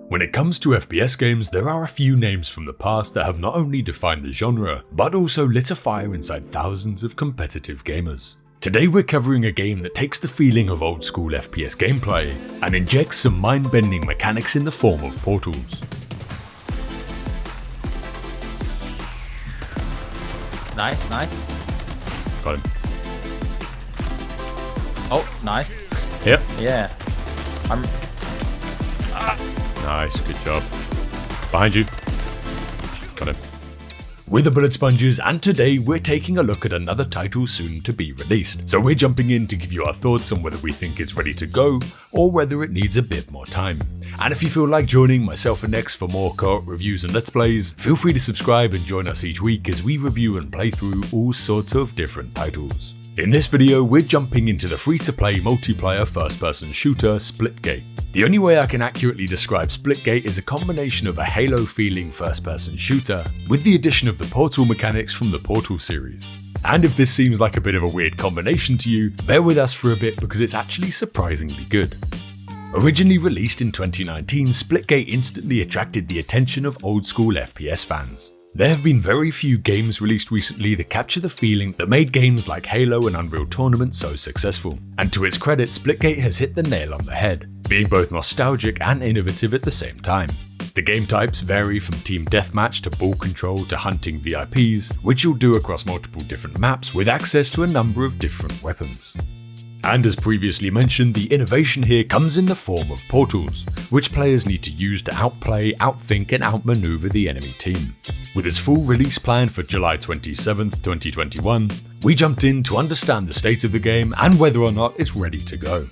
When it comes to FPS games, there are a few names from the past that have not only defined the genre, but also lit a fire inside thousands of competitive gamers. Today we're covering a game that takes the feeling of old school FPS gameplay and injects some mind-bending mechanics in the form of portals. Nice. Got him. Oh, nice. Yep. Yeah. Nice, good job. Behind you. Got him. We're the Bullet Sponges, and today we're taking a look at another title soon to be released. So we're jumping in to give you our thoughts on whether we think it's ready to go, or whether it needs a bit more time. And if you feel like joining myself and Nex for more co-op reviews and let's plays, feel free to subscribe and join us each week as we review and play through all sorts of different titles. In this video, we're jumping into the free-to-play multiplayer first-person shooter Splitgate. The only way I can accurately describe Splitgate is a combination of a Halo-feeling first-person shooter with the addition of the Portal mechanics from the Portal series. And if this seems like a bit of a weird combination to you, bear with us for a bit because it's actually surprisingly good. Originally released in 2019, Splitgate instantly attracted the attention of old-school FPS fans. There have been very few games released recently that capture the feeling that made games like Halo and Unreal Tournament so successful, and to its credit, Splitgate has hit the nail on the head, being both nostalgic and innovative at the same time. The game types vary from team deathmatch to ball control to hunting VIPs, which you'll do across multiple different maps with access to a number of different weapons. And as previously mentioned, the innovation here comes in the form of portals, which players need to use to outplay, outthink and outmaneuver the enemy team. With its full release planned for July 27th, 2021, we jumped in to understand the state of the game and whether or not it's ready to go.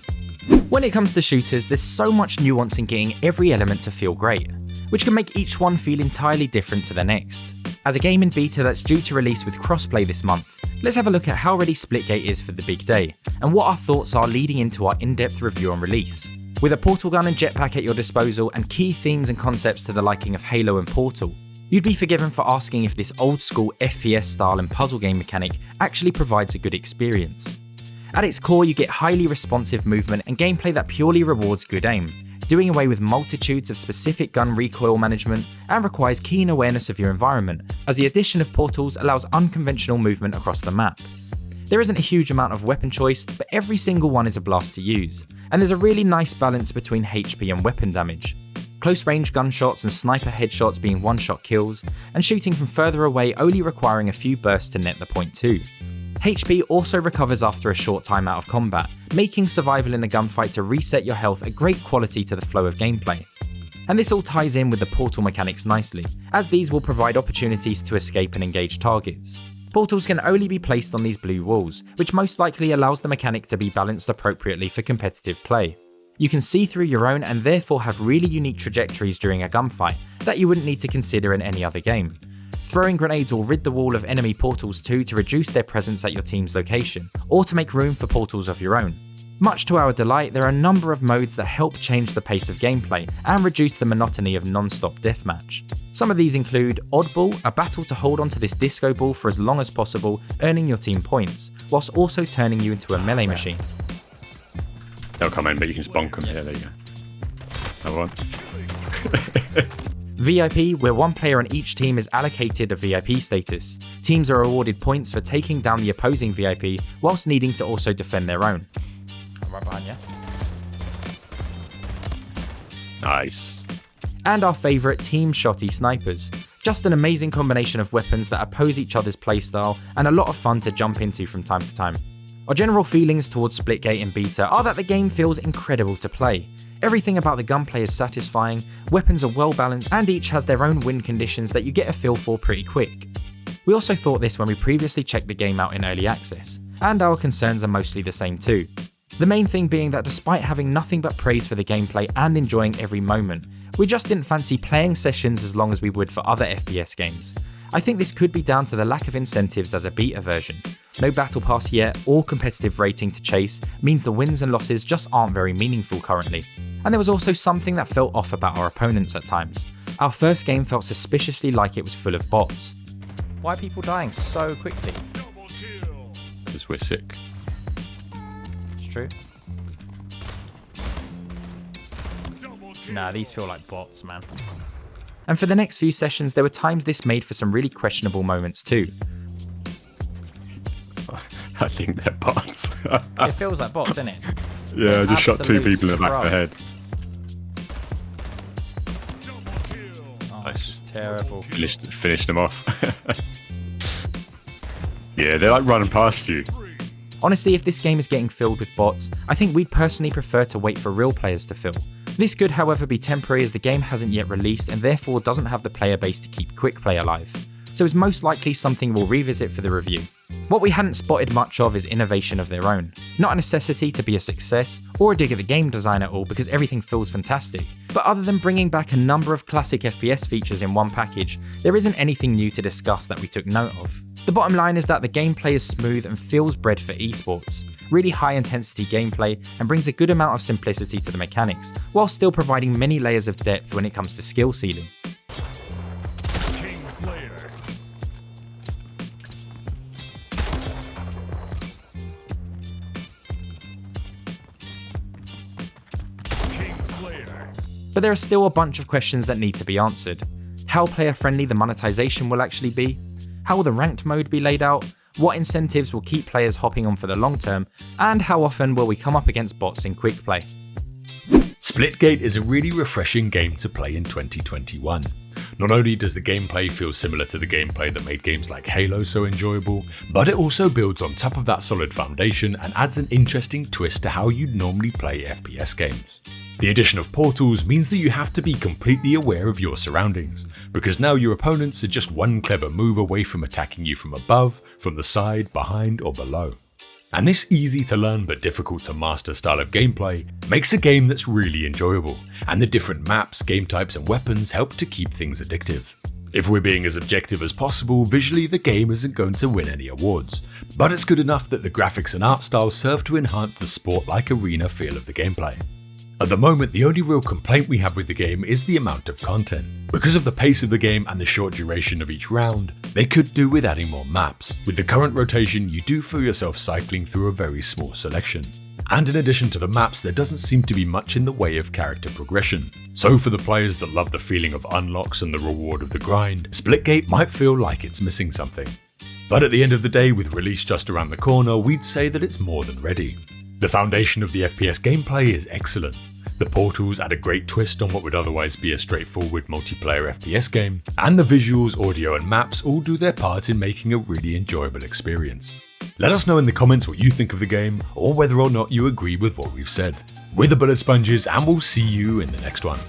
When it comes to shooters, there's so much nuance in getting every element to feel great, which can make each one feel entirely different to the next. As a game in beta that's due to release with crossplay this month, let's have a look at how ready Splitgate is for the big day, and what our thoughts are leading into our in-depth review on release. With a portal gun and jetpack at your disposal and key themes and concepts to the liking of Halo and Portal, you'd be forgiven for asking if this old school FPS style and puzzle game mechanic actually provides a good experience. At its core, you get highly responsive movement and gameplay that purely rewards good aim, doing away with multitudes of specific gun recoil management and requires keen awareness of your environment, as the addition of portals allows unconventional movement across the map. There isn't a huge amount of weapon choice, but every single one is a blast to use, and there's a really nice balance between HP and weapon damage. Close range gunshots and sniper headshots being one-shot kills, and shooting from further away only requiring a few bursts to net the point too. HP also recovers after a short time out of combat, making survival in a gunfight to reset your health a great quality to the flow of gameplay. And this all ties in with the portal mechanics nicely, as these will provide opportunities to escape and engage targets. Portals can only be placed on these blue walls, which most likely allows the mechanic to be balanced appropriately for competitive play. You can see through your own and therefore have really unique trajectories during a gunfight that you wouldn't need to consider in any other game. Throwing grenades will rid the wall of enemy portals too to reduce their presence at your team's location, or to make room for portals of your own. Much to our delight, there are a number of modes that help change the pace of gameplay and reduce the monotony of non-stop deathmatch. Some of these include Oddball, a battle to hold onto this disco ball for as long as possible, earning your team points, whilst also turning you into a melee machine. They'll come in, but you can just bonk them. Yeah, there you go. Another one. VIP, where one player on each team is allocated a VIP status. Teams are awarded points for taking down the opposing VIP, whilst needing to also defend their own. I'm right behind you. Nice. And our favourite, Team Shotty Snipers. Just an amazing combination of weapons that oppose each other's playstyle, and a lot of fun to jump into from time to time. Our general feelings towards Splitgate and beta are that the game feels incredible to play. Everything about the gunplay is satisfying, weapons are well balanced, and each has their own win conditions that you get a feel for pretty quick. We also thought this when we previously checked the game out in early access, and our concerns are mostly the same too. The main thing being that despite having nothing but praise for the gameplay and enjoying every moment, we just didn't fancy playing sessions as long as we would for other FPS games. I think this could be down to the lack of incentives as a beta version. No battle pass yet or competitive rating to chase means the wins and losses just aren't very meaningful currently. And there was also something that felt off about our opponents at times. Our first game felt suspiciously like it was full of bots. Why are people dying so quickly? Because we're sick. It's true. Nah, these feel like bots, man. And for the next few sessions, there were times this made for some really questionable moments too. I think they're bots. It feels like bots, doesn't it? Yeah, I just shot 2 Absolute people in the back of the head. Oh, it's just terrible. Finished them off. Yeah, they're like running past you. Honestly, if this game is getting filled with bots, I think we'd personally prefer to wait for real players to fill. This could, however, be temporary as the game hasn't yet released and therefore doesn't have the player base to keep quick play alive, so it's most likely something we'll revisit for the review. What we hadn't spotted much of is innovation of their own. Not a necessity to be a success, or a dig at the game design at all because everything feels fantastic, but other than bringing back a number of classic FPS features in one package, there isn't anything new to discuss that we took note of. The bottom line is that the gameplay is smooth and feels bred for esports, really high intensity gameplay and brings a good amount of simplicity to the mechanics, while still providing many layers of depth when it comes to skill ceiling. But there are still a bunch of questions that need to be answered. How player friendly the monetization will actually be? How will the ranked mode be laid out? What incentives will keep players hopping on for the long term? And how often will we come up against bots in quick play? Splitgate is a really refreshing game to play in 2021. Not only does the gameplay feel similar to the gameplay that made games like Halo so enjoyable, but it also builds on top of that solid foundation and adds an interesting twist to how you'd normally play FPS games. The addition of portals means that you have to be completely aware of your surroundings, because now your opponents are just one clever move away from attacking you from above, from the side, behind or below. And this easy to learn but difficult to master style of gameplay makes a game that's really enjoyable, and the different maps, game types and weapons help to keep things addictive. If we're being as objective as possible, visually the game isn't going to win any awards, but it's good enough that the graphics and art style serve to enhance the sport-like arena feel of the gameplay. At the moment, the only real complaint we have with the game is the amount of content. Because of the pace of the game and the short duration of each round, they could do with adding more maps. With the current rotation, you do feel yourself cycling through a very small selection. And in addition to the maps, there doesn't seem to be much in the way of character progression. So for the players that love the feeling of unlocks and the reward of the grind, Splitgate might feel like it's missing something. But at the end of the day, with release just around the corner, we'd say that it's more than ready. The foundation of the FPS gameplay is excellent. The portals add a great twist on what would otherwise be a straightforward multiplayer FPS game, and the visuals, audio and maps all do their part in making a really enjoyable experience. Let us know in the comments what you think of the game, or whether or not you agree with what we've said. We're the Bullet Sponges, and we'll see you in the next one.